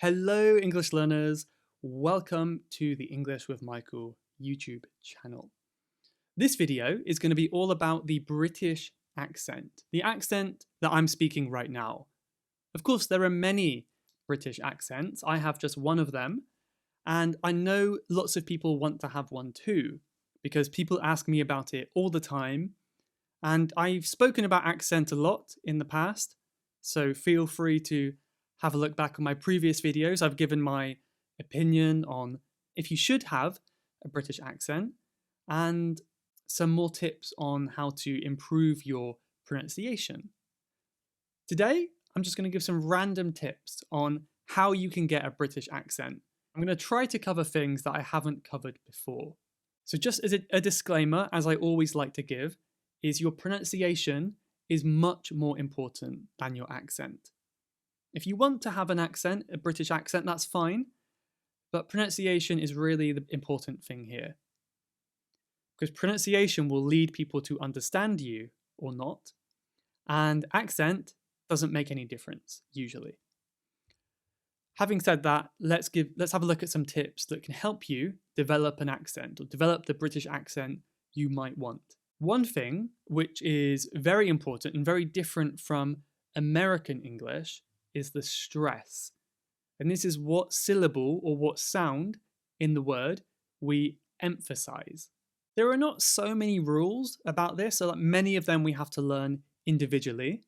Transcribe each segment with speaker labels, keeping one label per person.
Speaker 1: Hello, English learners. Welcome to the English with Michael YouTube channel. This video is going to be all about the British accent, the accent that I'm speaking right now. Of course, there are many British accents. I have just one of them, and I know lots of people want to have one too, because people ask me about it all the time, and I've spoken about accent a lot in the past, so feel free to have a look back on my previous videos. I've given my opinion on if you should have a British accent and some more tips on how to improve your pronunciation. Today, I'm just going to give some random tips on how you can get a British accent. I'm going to try to cover things that I haven't covered before. So just as a disclaimer, as I always like to give, is your pronunciation is much more important than your accent. If you want to have an accent, a British accent, that's fine, but pronunciation is really the important thing here. Because pronunciation will lead people to understand you or not, and accent doesn't make any difference, usually. Having said that, let's have a look at some tips that can help you develop an accent or develop the British accent you might want. One thing which is very important and very different from American English is the stress. And this is what syllable or what sound in the word we emphasize. There are not so many rules about this, so many of them we have to learn individually,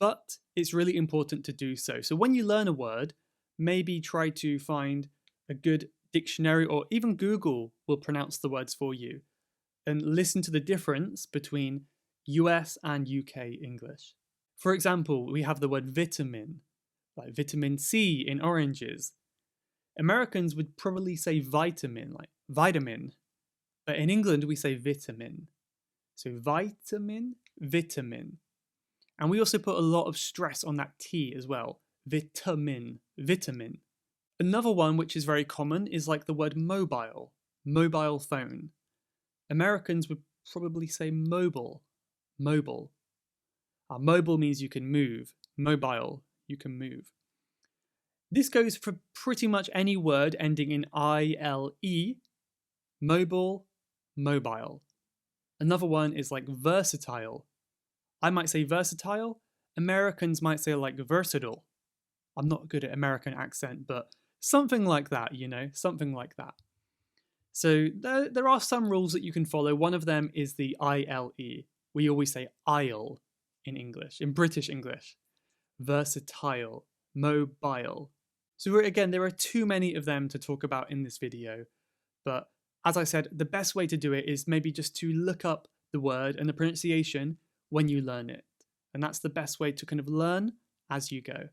Speaker 1: but it's really important to do so. So when you learn a word, maybe try to find a good dictionary, or even Google will pronounce the words for you, and listen to the difference between US and UK English. For example, we have the word vitamin, like vitamin C in oranges. Americans would probably say vitamin, like vitamin, but in England we say vitamin. So vitamin, vitamin. And we also put a lot of stress on that T as well. Vitamin, vitamin. Another one which is very common is like the word mobile, mobile phone. Americans would probably say mobile, mobile. Mobile means you can move. Mobile, you can move. This goes for pretty much any word ending in I-L-E. Mobile, mobile. Another one is like versatile. I might say versatile. Americans might say like versatile. I'm not good at American accent, but something like that, something like that. So there are some rules that you can follow. One of them is the I-L-E. We always say I'll in English, in British English. Versatile, mobile. So again, there are too many of them to talk about in this video. But as I said, the best way to do it is maybe just to look up the word and the pronunciation when you learn it. And that's the best way to kind of learn as you go.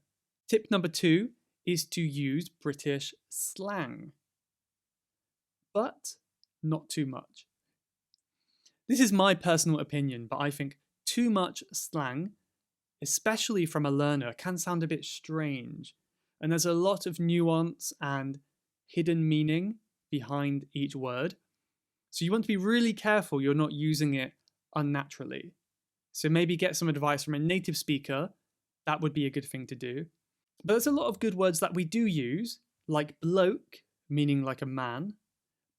Speaker 1: Tip number 2 is to use British slang. But not too much. This is my personal opinion, but I think too much slang, especially from a learner, can sound a bit strange. And there's a lot of nuance and hidden meaning behind each word. So you want to be really careful you're not using it unnaturally. So maybe get some advice from a native speaker. That would be a good thing to do. But there's a lot of good words that we do use, like bloke, meaning like a man.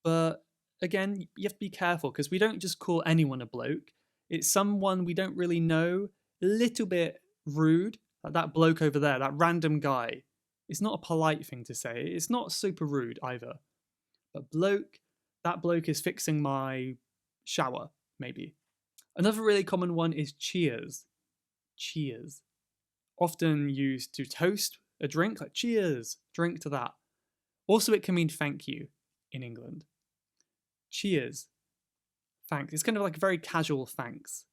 Speaker 1: But again, you have to be careful because we don't just call anyone a bloke. It's someone we don't really know, a little bit rude, like that bloke over there, that random guy. It's not a polite thing to say. It's not super rude either. But bloke, that bloke is fixing my shower, maybe. Another really common one is cheers. Cheers. Often used to toast a drink, like cheers, drink to that. Also, it can mean thank you in England. Cheers. Thanks. It's kind of like a very casual thanks.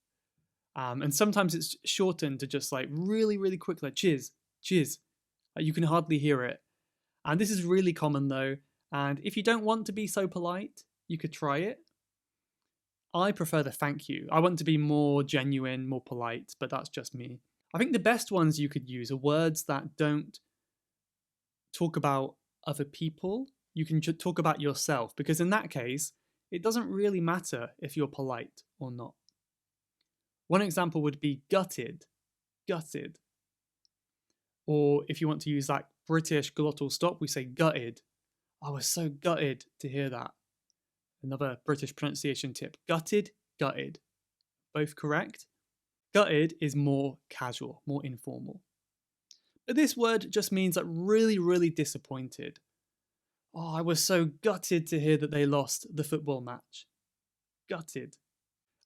Speaker 1: And sometimes it's shortened to just like really, really quick, like cheers, cheers. You can hardly hear it. And this is really common though. And if you don't want to be so polite, you could try it. I prefer the thank you. I want to be more genuine, more polite, but that's just me. I think the best ones you could use are words that don't talk about other people. You can talk about yourself, because in that case, it doesn't really matter if you're polite or not. One example would be gutted, gutted. Or if you want to use that British glottal stop, we say gutted. I was so gutted to hear that. Another British pronunciation tip, gutted, gutted. Both correct. Gutted is more casual, more informal. But this word just means like really, really disappointed. Oh, I was so gutted to hear that they lost the football match. Gutted.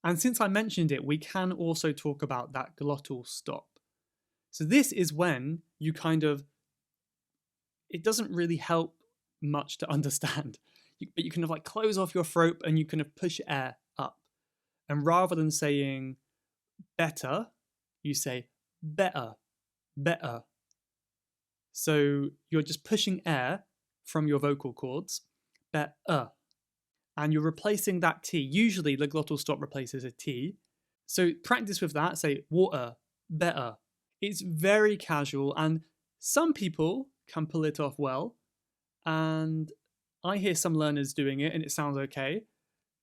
Speaker 1: And since I mentioned it, we can also talk about that glottal stop. So this is when you it doesn't really help much to understand, but you kind of like close off your throat and you kind of push air up. And rather than saying better, you say better, better. So you're just pushing air from your vocal cords, better. And you're replacing that T. Usually the glottal stop replaces a T. So practice with that, say water, better. It's very casual and some people can pull it off well. And I hear some learners doing it and it sounds okay.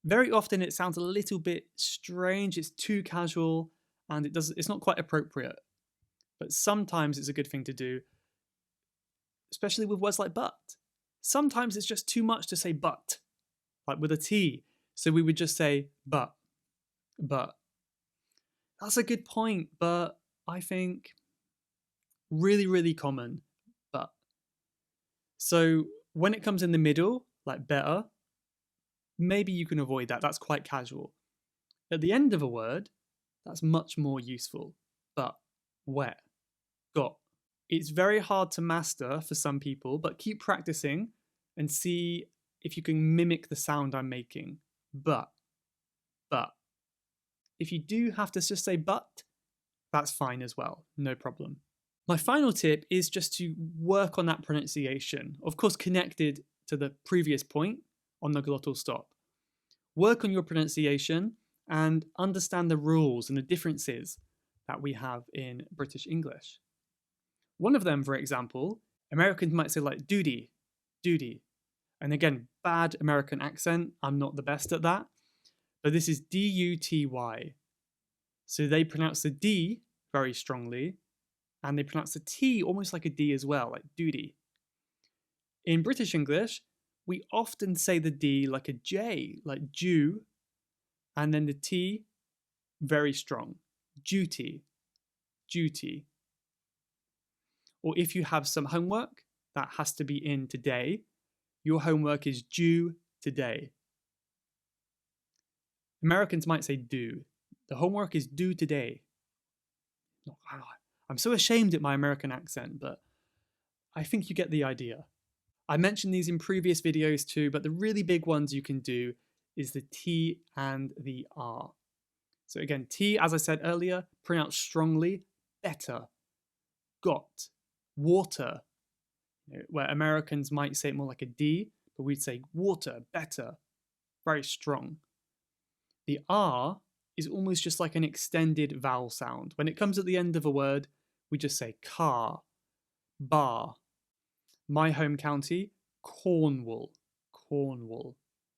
Speaker 1: Very often it sounds a little bit strange, it's too casual and it's not quite appropriate. But sometimes it's a good thing to do, especially with words like but. Sometimes it's just too much to say but, like with a T. So we would just say but. That's a good point, but I think really, really common, but. So when it comes in the middle, like better, maybe you can avoid that. That's quite casual. At the end of a word, that's much more useful. But, where, got. It's very hard to master for some people, but keep practicing and see if you can mimic the sound I'm making. But. If you do have to just say but, that's fine as well, no problem. My final tip is just to work on that pronunciation, of course connected to the previous point on the glottal stop. Work on your pronunciation and understand the rules and the differences that we have in British English. One of them, for example, Americans might say like duty, duty. And again, bad American accent, I'm not the best at that. But this is D-U-T-Y. So they pronounce the D very strongly, and they pronounce the T almost like a D as well, like duty. In British English, we often say the D like a J, like Jew, and then the T very strong, duty, duty. Or if you have some homework that has to be in today, your homework is due today. Americans might say do. The homework is due today. I'm so ashamed at my American accent, but I think you get the idea. I mentioned these in previous videos too, but the really big ones you can do is the T and the R. So again, T, as I said earlier, pronounced strongly, better, got, water, where Americans might say it more like a D, but we'd say water, better, very strong. The R is almost just like an extended vowel sound. When it comes at the end of a word, we just say car, bar. My home county, Cornwall, Cornwall.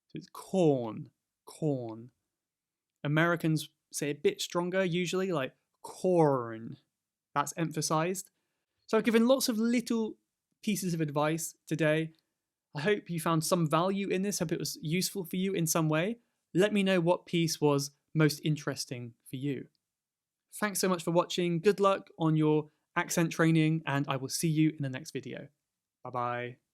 Speaker 1: So it's corn, corn. Americans say a bit stronger, usually like corn. That's emphasized. So I've given lots of little pieces of advice today. I hope you found some value in this. Hope it was useful for you in some way. Let me know what piece was most interesting for you. Thanks so much for watching. Good luck on your accent training, and I will see you in the next video. Bye-bye.